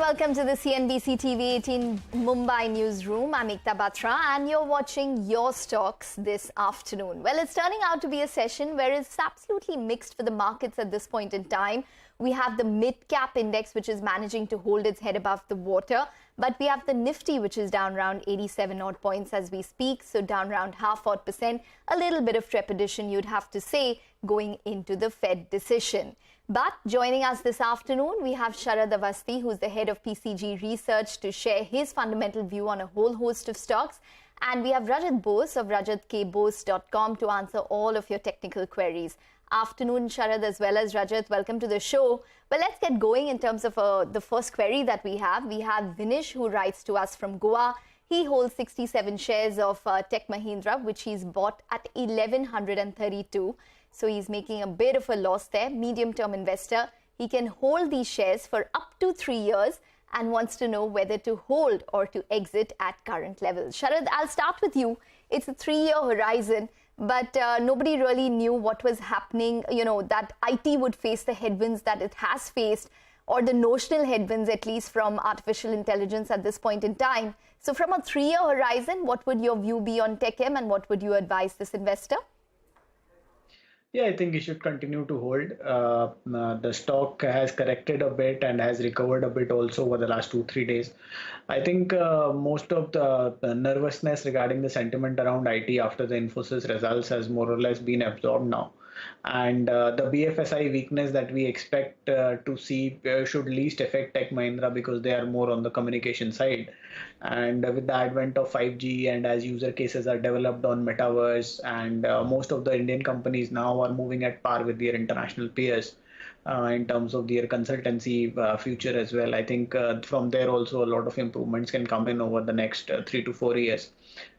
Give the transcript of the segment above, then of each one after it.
welcome to the CNBC TV 18 Mumbai newsroom. I'm Ekta Batra and you're watching Your Stocks this afternoon. Well, it's turning out to be a session where it's absolutely mixed for the markets at this point in time. We have the mid-cap index, which is managing to hold its head above the water. But we have the Nifty, which is down around 87 odd points as we speak. So down around half odd percent, a little bit of trepidation, you'd have to say, going into the Fed decision. But joining us this afternoon, we have Sharad Avasthi, who's the head of PCG Research, to share his fundamental view on a whole host of stocks. And we have Rajat Bose of rajatkbose.com to answer all of your technical queries. Afternoon, Sharad, as well as Rajat. Welcome to the show. Well, let's get going in terms of the first query that we have. We have Vinish, who writes to us from Goa. He holds 67 shares of Tech Mahindra, which he's bought at 1132. So he's making a bit of a loss there. Medium-term investor. He can hold these shares for up to 3 years and wants to know whether to hold or to exit at current levels. Sharad, I'll start with you. It's a 3-year horizon, but nobody really knew what was happening, that IT would face the headwinds that it has faced, or the notional headwinds, at least from artificial intelligence at this point in time. So from a 3-year horizon, what would your view be on TechM and what would you advise this investor? Yeah, I think you should continue to hold. The stock has corrected a bit and has recovered a bit also over the last 2-3 days. I think most of the nervousness regarding the sentiment around IT after the Infosys results has more or less been absorbed now. And the BFSI weakness that we expect to see should least affect Tech Mahindra because they are more on the communication side. And with the advent of 5G and as user cases are developed on metaverse, and most of the Indian companies now are moving at par with their international peers in terms of their consultancy future as well. I think from there also a lot of improvements can come in over the next 3 to 4 years.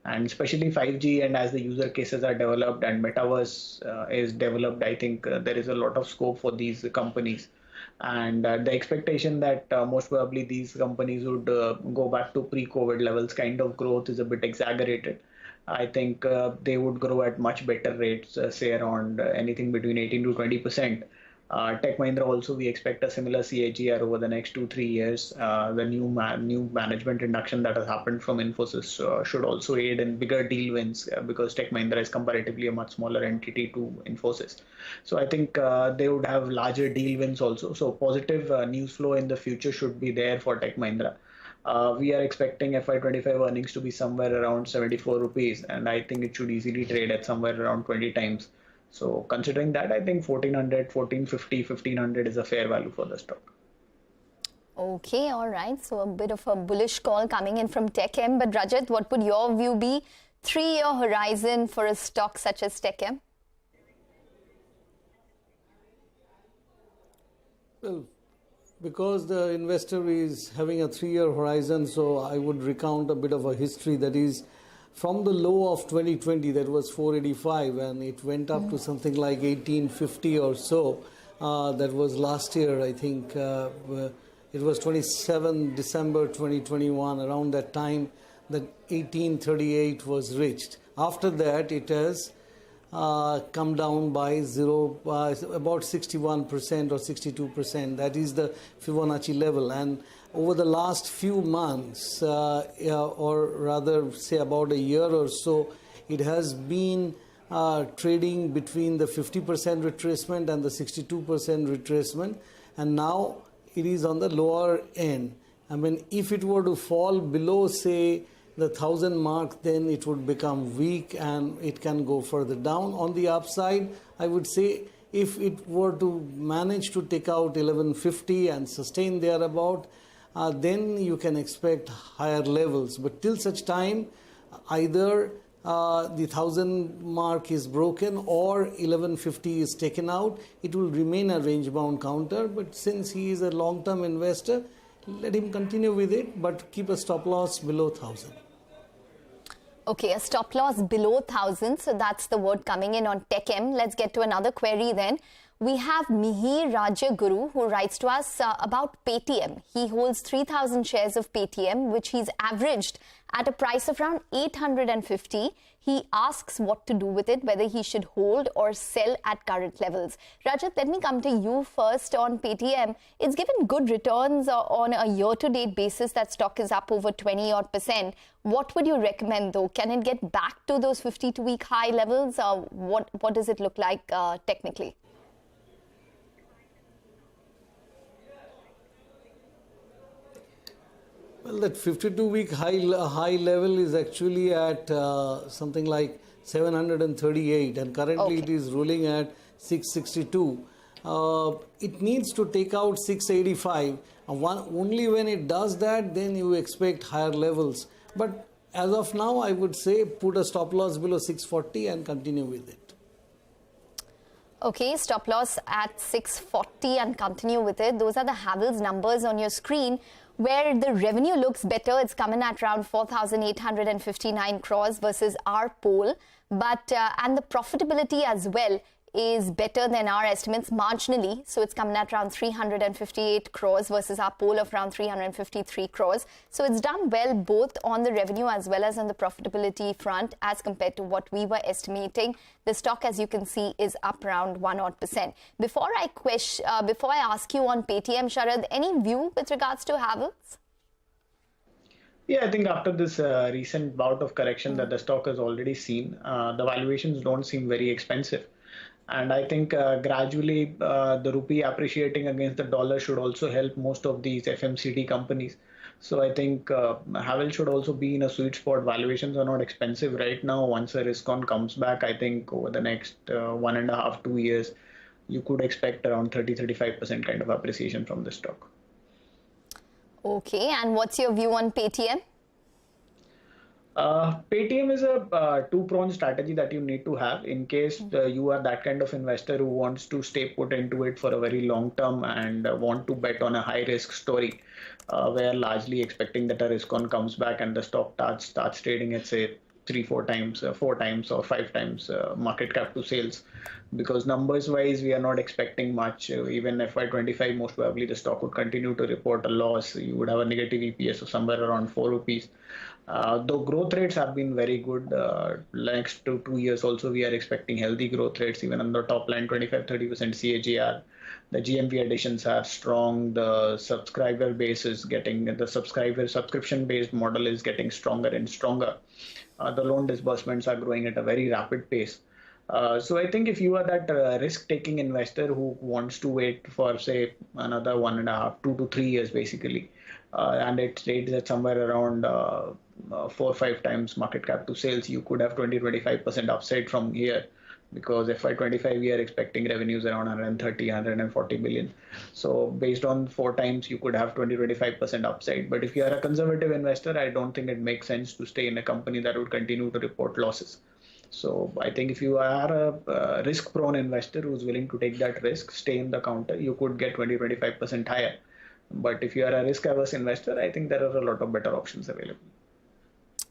And especially 5G and as the user cases are developed and metaverse is developed, I think there is a lot of scope for these companies. And the expectation that most probably these companies would go back to pre-COVID levels kind of growth is a bit exaggerated. I think they would grow at much better rates, say around anything between 18 to 20%. Tech Mahindra also, we expect a similar CAGR over the next 2-3 years. The new management induction that has happened from Infosys should also aid in bigger deal wins because Tech Mahindra is comparatively a much smaller entity to Infosys. So I think they would have larger deal wins also. So positive news flow in the future should be there for Tech Mahindra. We are expecting FY25 earnings to be somewhere around 74 rupees, and I think it should easily trade at somewhere around 20 times. So considering that, I think 1400, 1450, 1500 is a fair value for the stock. Okay, all right. So a bit of a bullish call coming in from TechM. But Rajat, what would your view be? 3-year horizon for a stock such as TechM? Well, because the investor is having a 3-year horizon, so I would recount a bit of a history. That is, from the low of 2020, that was 485, and it went up to something like 1850 or so. That was last year, I think. It was 27 December 2021, around that time that 1838 was reached. After that, it has come down by about 61% or 62%. That is the Fibonacci level. And over the last few months, or rather say about a year or so, it has been trading between the 50% retracement and the 62% retracement. And now it is on the lower end. I mean, if it were to fall below, say, the 1000 mark, then it would become weak and it can go further down. On the upside, I would say if it were to manage to take out 1150 and sustain thereabout, then you can expect higher levels. But till such time, either the 1000 mark is broken or 1150 is taken out, it will remain a range-bound counter. But since he is a long-term investor, let him continue with it, but keep a stop loss below 1000. Okay, a stop loss below 1000. So that's the word coming in on TechM. Let's get to another query then. We have Mihir Rajaguru, who writes to us about Paytm. He holds 3,000 shares of Paytm, which he's averaged at a price of around 850. He asks what to do with it, whether he should hold or sell at current levels. Rajat, let me come to you first on Paytm. It's given good returns on a year-to-date basis. That stock is up over 20-odd%. What would you recommend, though? Can it get back to those 52-week high levels? What does it look like technically? Well, that 52-week high level is actually at something like 738, and currently it is ruling at 662. It needs to take out 685. Only when it does that, then you expect higher levels. But as of now, I would say put a stop loss below 640 and continue with it. Okay, stop loss at 640 and continue with it. Those are the Havells numbers on your screen, where the revenue looks better. It's coming at around 4,859 crores versus our poll. But and the profitability as well is better than our estimates marginally. So it's coming at around 358 crores versus our poll of around 353 crores. So it's done well both on the revenue as well as on the profitability front as compared to what we were estimating. The stock, as you can see, is up around 1-odd%. Before I ask you on Paytm, Sharad, any view with regards to Havells? Yeah, I think after this recent bout of correction that the stock has already seen, the valuations don't seem very expensive. And I think gradually the rupee appreciating against the dollar should also help most of these FMCG companies. So I think Havells should also be in a sweet spot. Valuations are not expensive right now. Once a risk on comes back, I think over the next 1.5 to 2 years, you could expect around 30-35% kind of appreciation from the stock. Okay, and what's your view on Paytm? Paytm is a two-pronged strategy that you need to have in case you are that kind of investor who wants to stay put into it for a very long term and want to bet on a high risk story where largely expecting that a risk on comes back and the stock starts trading at say 3-4 times, 4 times or 5 times market cap to sales. Because numbers wise, we are not expecting much. Even FY25, most probably the stock would continue to report a loss. You would have a negative EPS of somewhere around 4 rupees. Though growth rates have been very good, next to 2 years also we are expecting healthy growth rates, even on the top line 25-30% CAGR. The GMV additions are strong. The subscriber base is getting, the subscription based model is getting stronger and stronger. The loan disbursements are growing at a very rapid pace. So I think if you are that risk-taking investor who wants to wait for say another 1.5, 2 to 3 years basically, and it trades at somewhere around 4 or 5 times market cap to sales, you could have 20-25% upside from here, because FY25 we are expecting revenues around 130-140 billion. So based on 4 times, you could have 20-25% upside. But if you are a conservative investor, I don't think it makes sense to stay in a company that would continue to report losses. So I think if you are a risk-prone investor who's willing to take that risk, stay in the counter, you could get 20-25% higher. But if you are a risk-averse investor, I think there are a lot of better options available.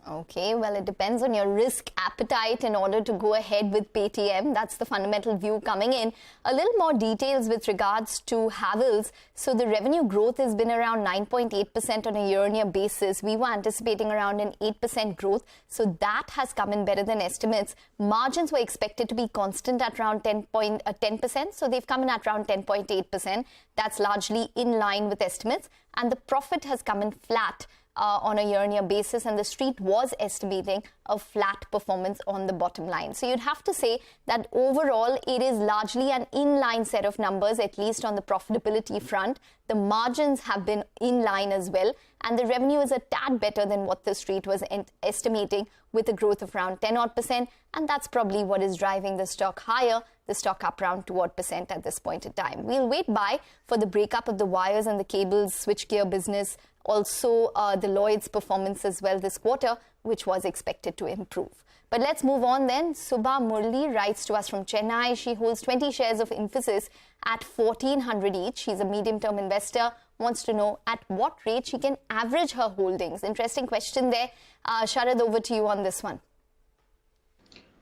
Okay, well, it depends on your risk appetite in order to go ahead with Paytm. That's the fundamental view coming in. A little more details with regards to Havells. So the revenue growth has been around 9.8% on a year-on-year basis. We were anticipating around an 8% growth. So that has come in better than estimates. Margins were expected to be constant at around 10%. So they've come in at around 10.8%. That's largely in line with estimates. And the profit has come in flat on a year-on-year basis, and the street was estimating a flat performance on the bottom line. So you'd have to say that overall it is largely an in-line set of numbers, at least on the profitability front. The margins have been in line as well, and the revenue is a tad better than what the street was estimating, with a growth of around 10-odd%, and that's probably what is driving the stock higher. The stock up around 2-odd% at this point in time. We'll wait by for the breakup of the wires and the cables switchgear business. Also, the Lloyd's performance as well this quarter, which was expected to improve. But let's move on then. Subha Murli writes to us from Chennai. She holds 20 shares of Infosys at 1,400 each. She's a medium-term investor, wants to know at what rate she can average her holdings. Interesting question there. Sharad, over to you on this one.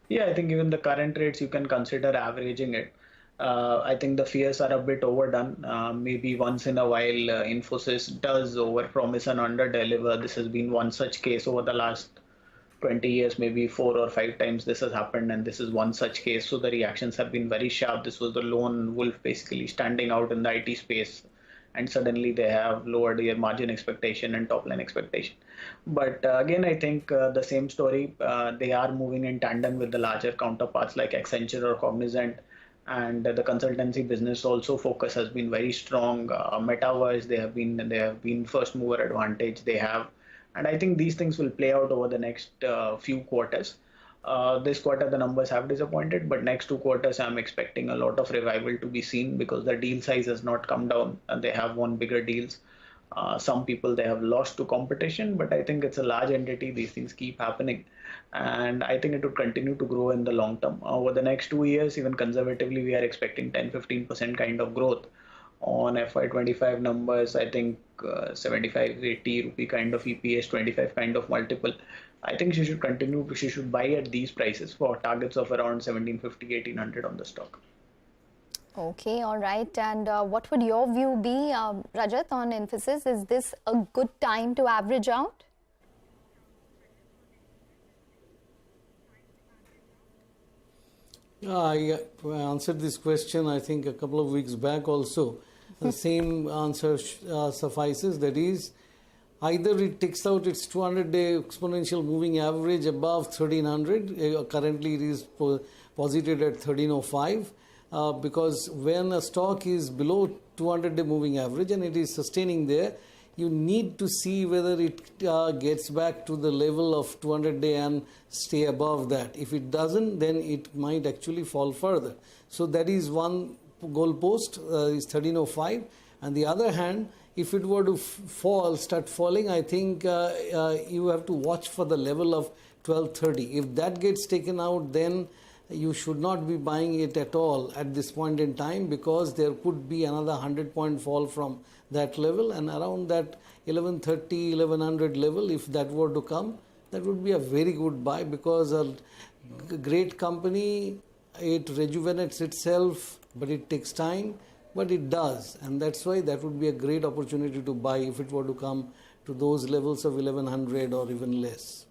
Yeah, I think given the current rates, you can consider averaging it. I think the fears are a bit overdone. Maybe once in a while, Infosys does overpromise and underdeliver. This has been one such case over the last 20 years, maybe 4 or 5 times this has happened, and this is one such case. So the reactions have been very sharp. This was the lone wolf basically standing out in the IT space, and suddenly they have lowered their margin expectation and top line expectation. But again, I think the same story. They are moving in tandem with the larger counterparts like Accenture or Cognizant, and the consultancy business also focus has been very strong. Metaverse, they have been first mover advantage. They have, and I think these things will play out over the next few quarters. This quarter the numbers have disappointed, but next 2 quarters I'm expecting a lot of revival to be seen because the deal size has not come down and they have won bigger deals. Some people they have lost to competition, but I think it's a large entity. These things keep happening, and I think it would continue to grow in the long term. Over the next 2 years, even conservatively, we are expecting 10-15% kind of growth on FY25 numbers. I think 75-80 rupee kind of EPS, 25 kind of multiple. I think she should continue. She should buy at these prices for targets of around 1750, 1800 on the stock. Okay, all right. And what would your view be, Rajat, on Infosys? Is this a good time to average out? I answered this question, I think, a couple of weeks back also. The same answer suffices. That is, either it takes out its 200-day exponential moving average above 1300. Currently, it is posited at 1305. Because when a stock is below 200-day moving average and it is sustaining there, you need to see whether it gets back to the level of 200-day and stay above that. If it doesn't, then it might actually fall further. So that is one goalpost, is 1305. On the other hand, if it were to start falling, I think you have to watch for the level of 1230. If that gets taken out, then you should not be buying it at all at this point in time, because there could be another 100-point fall from that level, and around that 1130, 1100 level, if that were to come, that would be a very good buy, because a great company, it rejuvenates itself, but it takes time, but it does, and that's why that would be a great opportunity to buy if it were to come to those levels of 1100 or even less.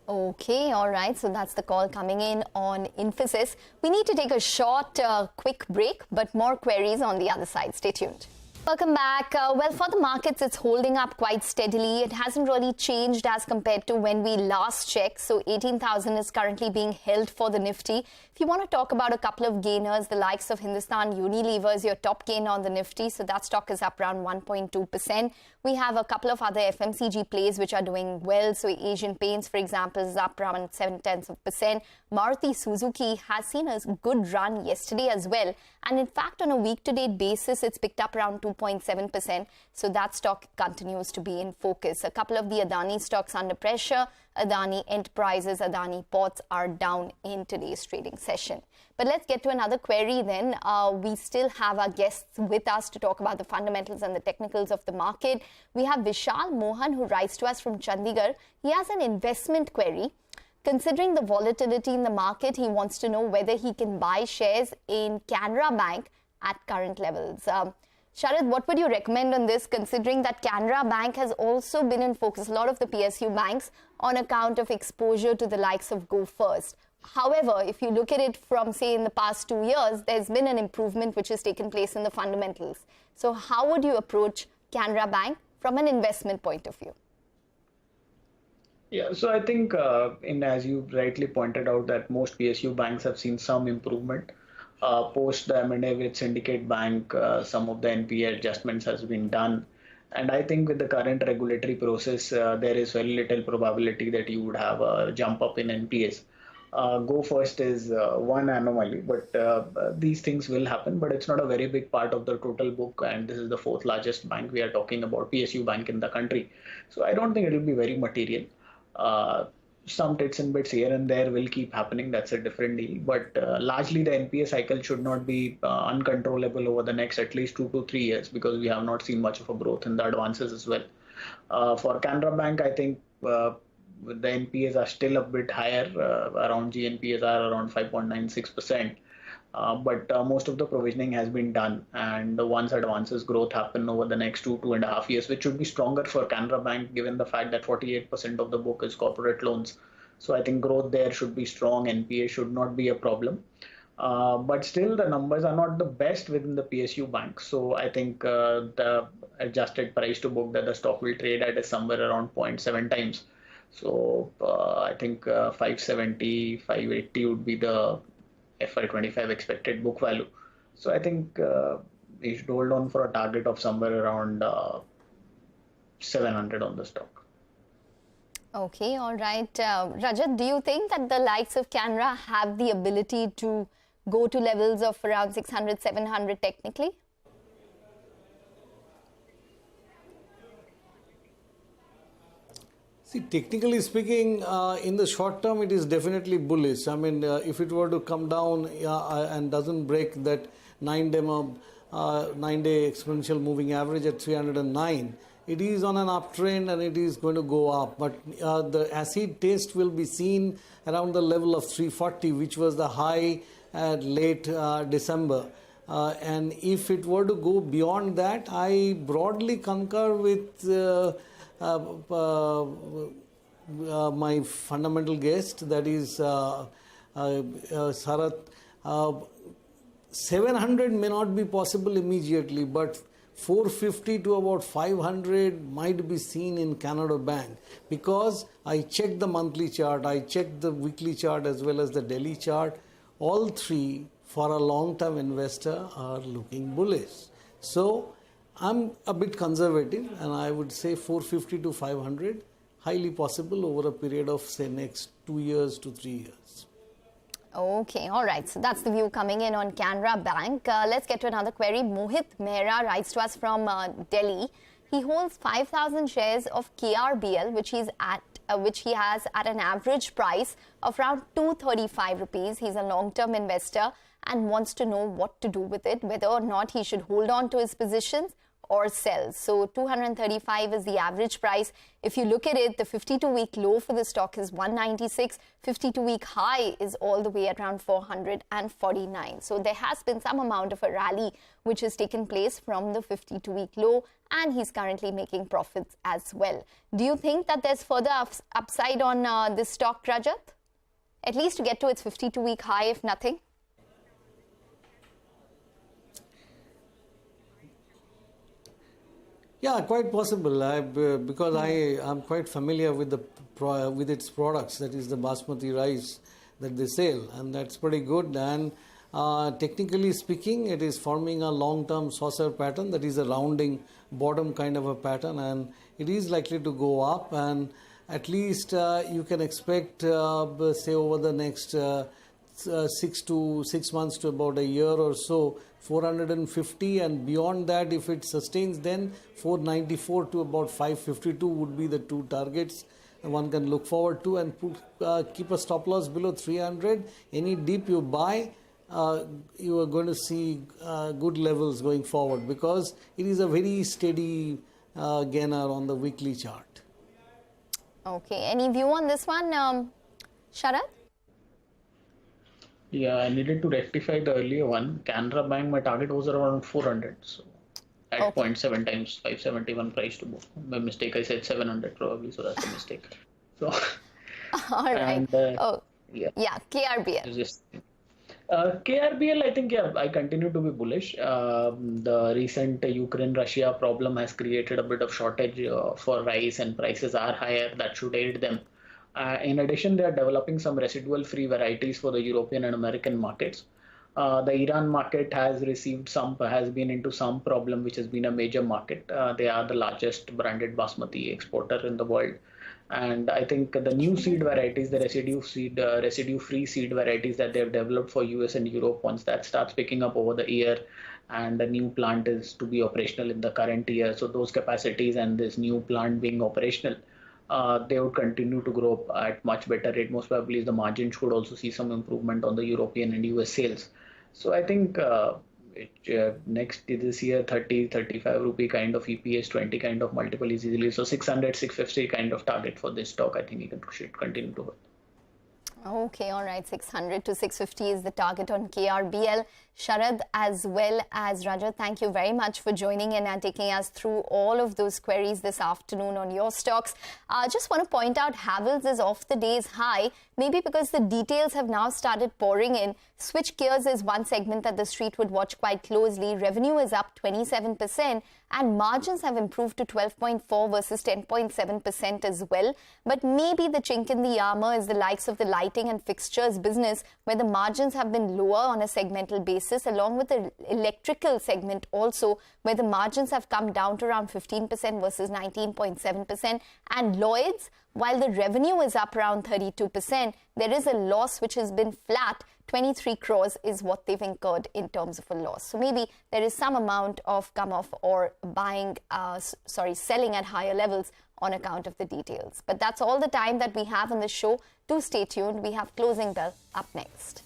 Okay, all right. So that's the call coming in on Infosys. We need to take a short, quick break, but more queries on the other side. Stay tuned. Welcome back. Well, for the markets, it's holding up quite steadily. It hasn't really changed as compared to when we last checked. So 18,000 is currently being held for the Nifty. If you want to talk about a couple of gainers, the likes of Hindustan Unilever is your top gainer on the Nifty. So that stock is up around 1.2%. We have a couple of other FMCG plays which are doing well. So Asian Paints, for example, is up around 0.7%. Maruti Suzuki has seen a good run yesterday as well. And in fact, on a week-to-date basis, it's picked up around 2.7%. So that stock continues to be in focus. A couple of the Adani stocks under pressure. Adani Enterprises, Adani Ports are down in today's trading session. But let's get to another query then. We still have our guests with us to talk about the fundamentals and the technicals of the market. We have Vishal Mohan, who writes to us from Chandigarh. He has an investment query. Considering the volatility in the market, he wants to know whether he can buy shares in Canara Bank at current levels. Sharad, what would you recommend on this, considering that Canara Bank has also been in focus, a lot of the PSU banks, on account of exposure to the likes of Go First? However, if you look at it from, say, in the past 2 years, there's been an improvement which has taken place in the fundamentals. So how would you approach Canara Bank from an investment point of view? Yeah, so I think, as you rightly pointed out, that most PSU banks have seen some improvement. Post the M&A with Syndicate Bank, some of the NPA adjustments has been done. And I think with the current regulatory process, there is very little probability that you would have a jump up in NPAs. Go First is one anomaly, but these things will happen, but it's not a very big part of the total book. And this is the fourth largest bank we are talking about, PSU bank in the country. So I don't think it will be very material. Some tits and bits here and there will keep happening. That's a different deal. But largely the NPA cycle should not be uncontrollable over the next at least 2 to 3 years, because we have not seen much of a growth in the advances as well. For Canara Bank, I think the NPAs are still a bit higher. Around GNPAs are around 5.96%. But most of the provisioning has been done, and once advances growth happen over the next 2.5 years, which should be stronger for Canara Bank given the fact that 48% of the book is corporate loans. So I think growth there should be strong. NPA should not be a problem. But still, the numbers are not the best within the PSU bank. So I think the adjusted price to book that the stock will trade at is somewhere around 0.7 times. So I think 570, 580 would be the FY25 expected book value. So I think we should hold on for a target of somewhere around 700 on the stock. Okay, all right. Rajat, do you think that the likes of Canara have the ability to go to levels of around 600, 700 technically? See, technically speaking, in the short term, it is definitely bullish. I mean, if it were to come down and doesn't break that 9-day exponential moving average at 309, it is on an uptrend and it is going to go up. But the acid test will be seen around the level of 340, which was the high at late December. And if it were to go beyond that, I broadly concur with my fundamental guest, that is Sharad. 700 may not be possible immediately, but 450 to about 500 might be seen in Canara Bank, because I checked the monthly chart, I checked the weekly chart as well as the daily chart. All three for a long-term investor are looking bullish. So I'm a bit conservative and I would say 450 to 500 highly possible over a period of say next 2 years to 3 years. Okay, all right. So that's the view coming in on Canara Bank. Let's get to another query. Mohit Mehra writes to us from Delhi. He holds 5,000 shares of KRBL, which he has at an average price of around 235 rupees. He's a long-term investor and wants to know what to do with it, whether or not he should hold on to his positions or sell. So 235 is the average price. If you look at it, the 52-week low for the stock is 196. 52-week high is all the way at around 449. So there has been some amount of a rally which has taken place from the 52-week low, and he's currently making profits as well. Do you think that there's further upside on this stock, Rajat? At least to get to its 52-week high, if nothing? Yeah, quite possible. Because I am quite familiar with with its products. That is the basmati rice that they sell, and that's pretty good. And technically speaking, it is forming a long-term saucer pattern. That is a rounding bottom kind of a pattern, and it is likely to go up. And at least you can expect, say, over the next 6 months to about a year or so, 450, and beyond that, if it sustains, then 494 to about 552 would be the two targets one can look forward to, and keep a stop loss below 300. Any dip you buy, you are going to see good levels going forward, because it is a very steady gainer on the weekly chart. Okay, any view on this one, Sharad? Yeah, I needed to rectify the earlier one. Canara Bank, my target was around 400. So at 0.7 times 571 price to book. By mistake, I said 700 probably, so that's a mistake. So, all right. And, yeah, KRBL. KRBL, I think, I continue to be bullish. The recent Ukraine-Russia problem has created a bit of shortage for rice, and prices are higher. That should aid them. In addition, they are developing some residual-free varieties for the European and American markets. The Iran market has been into some problem, which has been a major market. They are the largest branded basmati exporter in the world. And I think the new seed varieties, the residue-free seed varieties that they have developed for US and Europe, once that starts picking up over the year, and the new plant is to be operational in the current year. So those capacities and this new plant being operational, they would continue to grow at much better rate. Most probably the margin should also see some improvement on the European and US sales. So I think this year 30-35 rupee kind of EPS, 20 kind of multiple is easily. So 600-650 kind of target for this stock, I think you should continue to hold. Okay, all right. 600 to 650 is the target on KRBL. Sharad as well as Rajat, thank you very much for joining in and taking us through all of those queries this afternoon on your stocks. Just want to point out Havells is off the day's high, maybe because the details have now started pouring in. Switch gears is one segment that the street would watch quite closely. Revenue is up 27% and margins have improved to 12.4 versus 10.7% as well. But maybe the chink in the armor is the likes of the lighting and fixtures business, where the margins have been lower on a segmental basis, along with the electrical segment also, where the margins have come down to around 15% versus 19.7%. And Lloyd's, while the revenue is up around 32%, there is a loss which has been flat. 23 crores is what they've incurred in terms of a loss. So maybe there is some amount of come off or selling at higher levels on account of the details. But that's all the time that we have on the show. Do stay tuned. We have Closing Bell up next.